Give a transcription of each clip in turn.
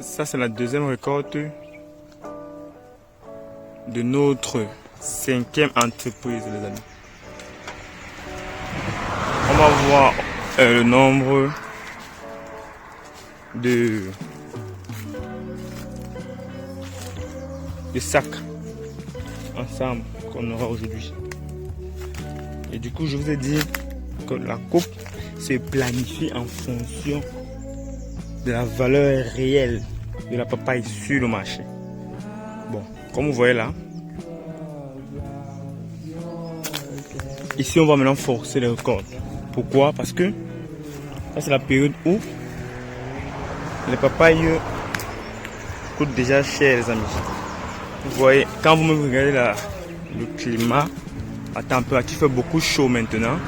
Ça, c'est la deuxième récolte de notre 5e entreprise, les amis. On va voir le nombre de sacs ensemble qu'on aura aujourd'hui. Et du coup, je vous ai dit que la coupe se planifie en fonction de la valeur réelle de la papaye sur le marché. Bon, comme vous voyez là, ici on va maintenant forcer les récoltes. Pourquoi? Parce que ça c'est la période où les papayes coûtent déjà cher, les amis. Vous voyez, quand vous me regardez le climat, la température fait beaucoup chaud maintenant.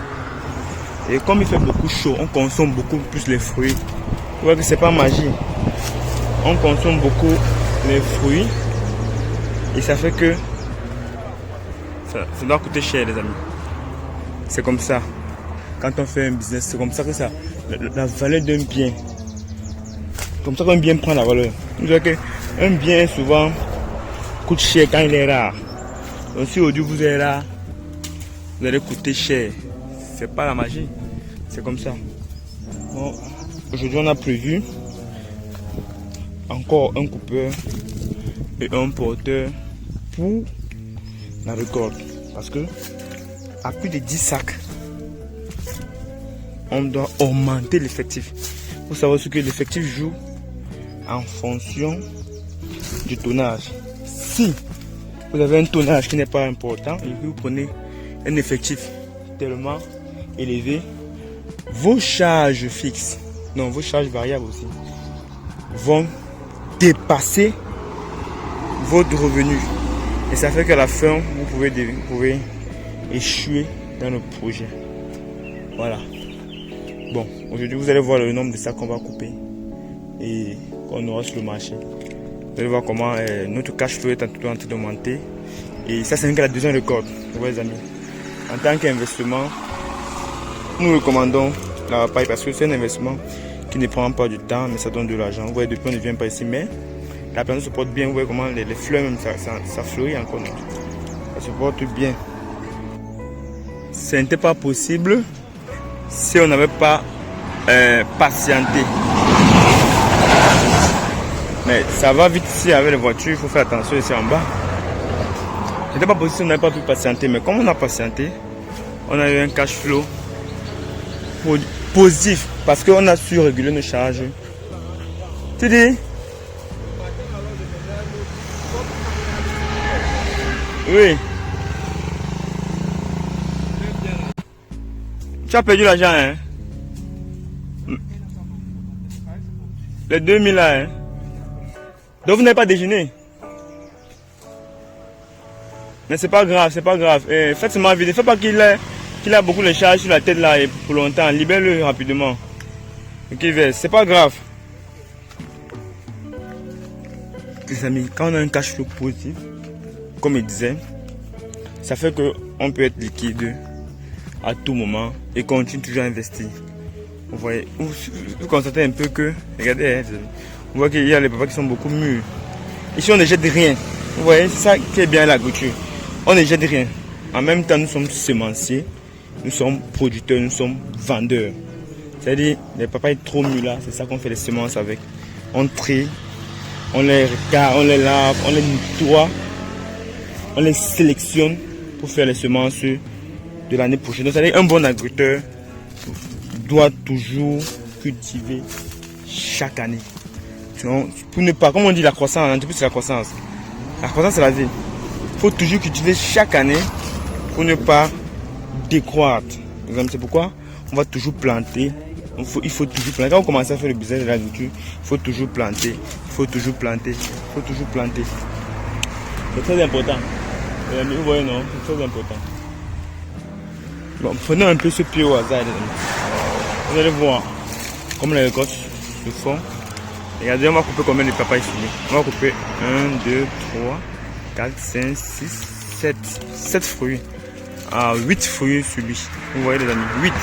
Et comme il fait beaucoup chaud, on consomme beaucoup plus les fruits. Vous voyez que c'est pas magie. On consomme beaucoup les fruits. Et ça fait que ça doit coûter cher, les amis. C'est comme ça. Quand on fait un business, c'est comme ça que ça, la valeur d'un bien. Comme ça qu'un bien prend la valeur. Vous voyez qu'un bien souvent coûte cher quand il est rare. Donc si aujourd'hui vous êtes là, vous allez coûter cher. C'est pas la magie. C'est comme ça. Bon, aujourd'hui on a prévu encore un coupeur et un porteur pour la récolte. Parce que à plus de 10 sacs, on doit augmenter l'effectif. Vous savez ce que l'effectif joue en fonction du tonnage. Si vous avez un tonnage qui n'est pas important et que vous prenez un effectif tellement élevé, vos charges fixes, non, vos charges variables aussi, vont dépasser votre revenu. Et ça fait qu'à la fin, vous pouvez échouer dans le projet. Voilà. Bon, aujourd'hui, vous allez voir le nombre de sacs qu'on va couper et qu'on aura sur le marché. Vous allez voir comment notre cash flow est en train d'augmenter. Et ça, c'est la deuxième récolte, les amis. En tant qu'investissement, nous recommandons la papaye parce que c'est un investissement qui ne prend pas du temps, mais ça donne de l'argent. Vous voyez, depuis on ne vient pas ici, mais la plante se porte bien. Vous voyez comment les fleurs, même ça fleurit encore. Ça se porte bien. Ce n'était pas possible si on n'avait pas patienté. Mais ça va vite ici avec les voitures, il faut faire attention ici en bas. Ce n'était pas possible si on n'avait pas pu patienter, mais comme on a patienté, on a eu un cash flow positif parce qu'on a su réguler nos charges. Tu dis? Oui. Tu as perdu l'argent, hein? Les 2000 là, hein? Donc vous n'avez pas déjeuné? Mais c'est pas grave, c'est pas grave. Faites seulement vite. Faites pas qu'il a beaucoup de charges sur la tête là et pour longtemps. Libère-le rapidement. Ok, c'est pas grave. Les amis, quand on a un cash flow positif, comme il disait, ça fait qu'on peut être liquide à tout moment et continue toujours à investir. Vous voyez, vous constatez un peu que, regardez, hein, vous voyez qu'il y a les papas qui sont beaucoup mûrs. Ici on ne jette rien. Vous voyez, c'est ça qui est bien l'agriculture. On ne jette rien. En même temps, nous sommes semenciers, nous sommes producteurs, nous sommes vendeurs. C'est-à-dire, les papayes trop mûrs là, c'est ça qu'on fait les semences avec. On trie, on les regarde, on les lave, on les nettoie, on les sélectionne pour faire les semences de l'année prochaine. Donc, c'est-à-dire, un bon agriculteur doit toujours cultiver chaque année. Sinon, pour ne pas, comme on dit, la croissance, l'entreprise c'est la croissance. La croissance c'est la vie. Il faut toujours cultiver chaque année pour ne pas décroître. C'est pourquoi on va toujours planter. Il faut toujours planter. Quand on commence à faire le business de l'agriculture, il faut toujours planter. Il faut toujours planter. Il faut toujours planter. C'est très important. Vous voyez, non? C'est très important. Bon, prenez un peu ce pied au hasard. Vous allez voir comment les récoltes se font. Regardez, on va couper combien de papayes ici. On va couper 1, 2, 3, 4, 5, 6, 7. 7 fruits. 8 fruits sur lui. Vous voyez les amis, 8.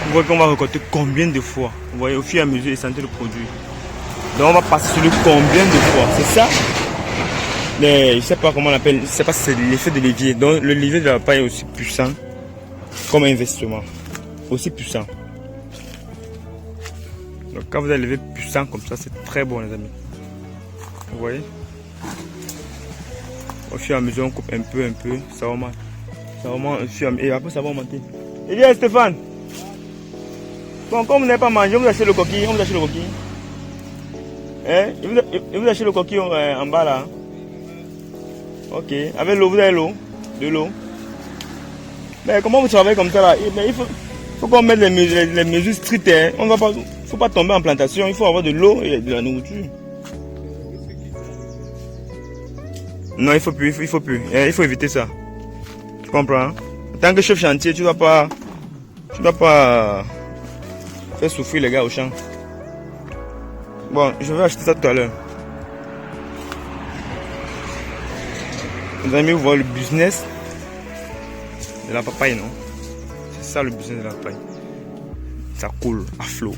Vous voyez qu'on va récolter combien de fois. Vous voyez, au fur et à mesure, et sentez le produit. Donc on va passer sur le combien de fois. C'est ça. Mais je sais pas comment on appelle. Je sais pas si c'est l'effet de levier. Donc le levier de la paille est aussi puissant comme investissement. Aussi puissant. Donc quand vous avez levé puissant comme ça, c'est très bon les amis. Vous voyez? Au fur et à mesure on coupe un peu. Ça augmente. Ça augmente et après ça va augmenter. Et bien Stéphane. Bon, comme vous n'avez pas mangé, vous achetez le coquille. On vous achète le coquille. Hein? Et vous achetez le coquille en bas là. Ok. Avec l'eau, vous avez l'eau. De l'eau. Mais comment vous travaillez comme ça là? Mais il faut qu'on mette les mesures strictes. Hein. On va pas, faut pas tomber en plantation. Il faut avoir de l'eau et de la nourriture. Non, il faut plus. Il faut éviter ça. Tu comprends? En tant que chef chantier, tu dois pas faire souffrir les gars au champ. Bon, je vais acheter ça tout à l'heure. Mes amis, vous voyez le business de la papaye, non? C'est ça le business de la papaye. Ça coule à flot.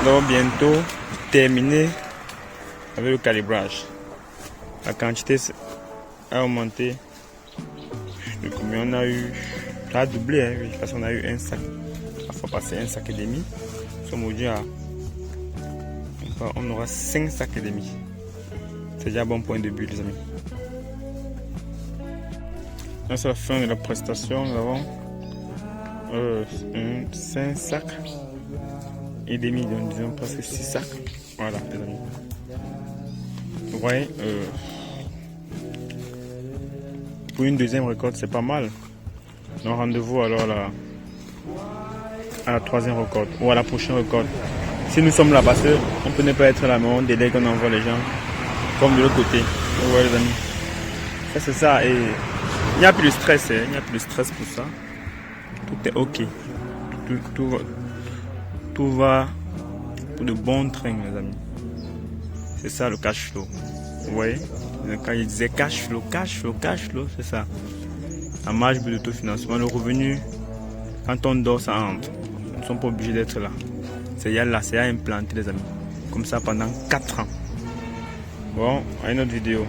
Donc bientôt terminé avec le calibrage. La quantité a augmenté. De combien on a eu? Ça a doublé, hein, oui, parce qu'on a eu un sac. Il faut passer un sac et demi. Aujourd'hui, on aura 5 sacs et demi. C'est déjà un bon point de but, les amis. Là, c'est la fin de la prestation. Nous avons 5 sacs et demi, donc disons presque 6 sacs. Voilà, les amis. Vous voyez, pour une deuxième récolte, c'est pas mal. Donc rendez-vous alors à la troisième récolte ou à la prochaine récolte. Si nous sommes là, parce qu'on peut ne pas être là, mais on délègue, on envoie les gens comme de l'autre côté. Vous voyez les amis. Ça c'est ça, et il n'y a plus de stress, hein. Il n'y a plus de stress pour ça. Tout est ok. Tout va pour de bons trains, les amis. C'est ça le cash flow. Vous voyez? Quand il disait cash flow, c'est ça. La marge de l'autofinancement, le revenu, quand on dort, ça entre. Ils ne sont pas obligés d'être là. C'est là, c'est à implanter, les amis. Comme ça pendant 4 ans. Bon, à une autre vidéo.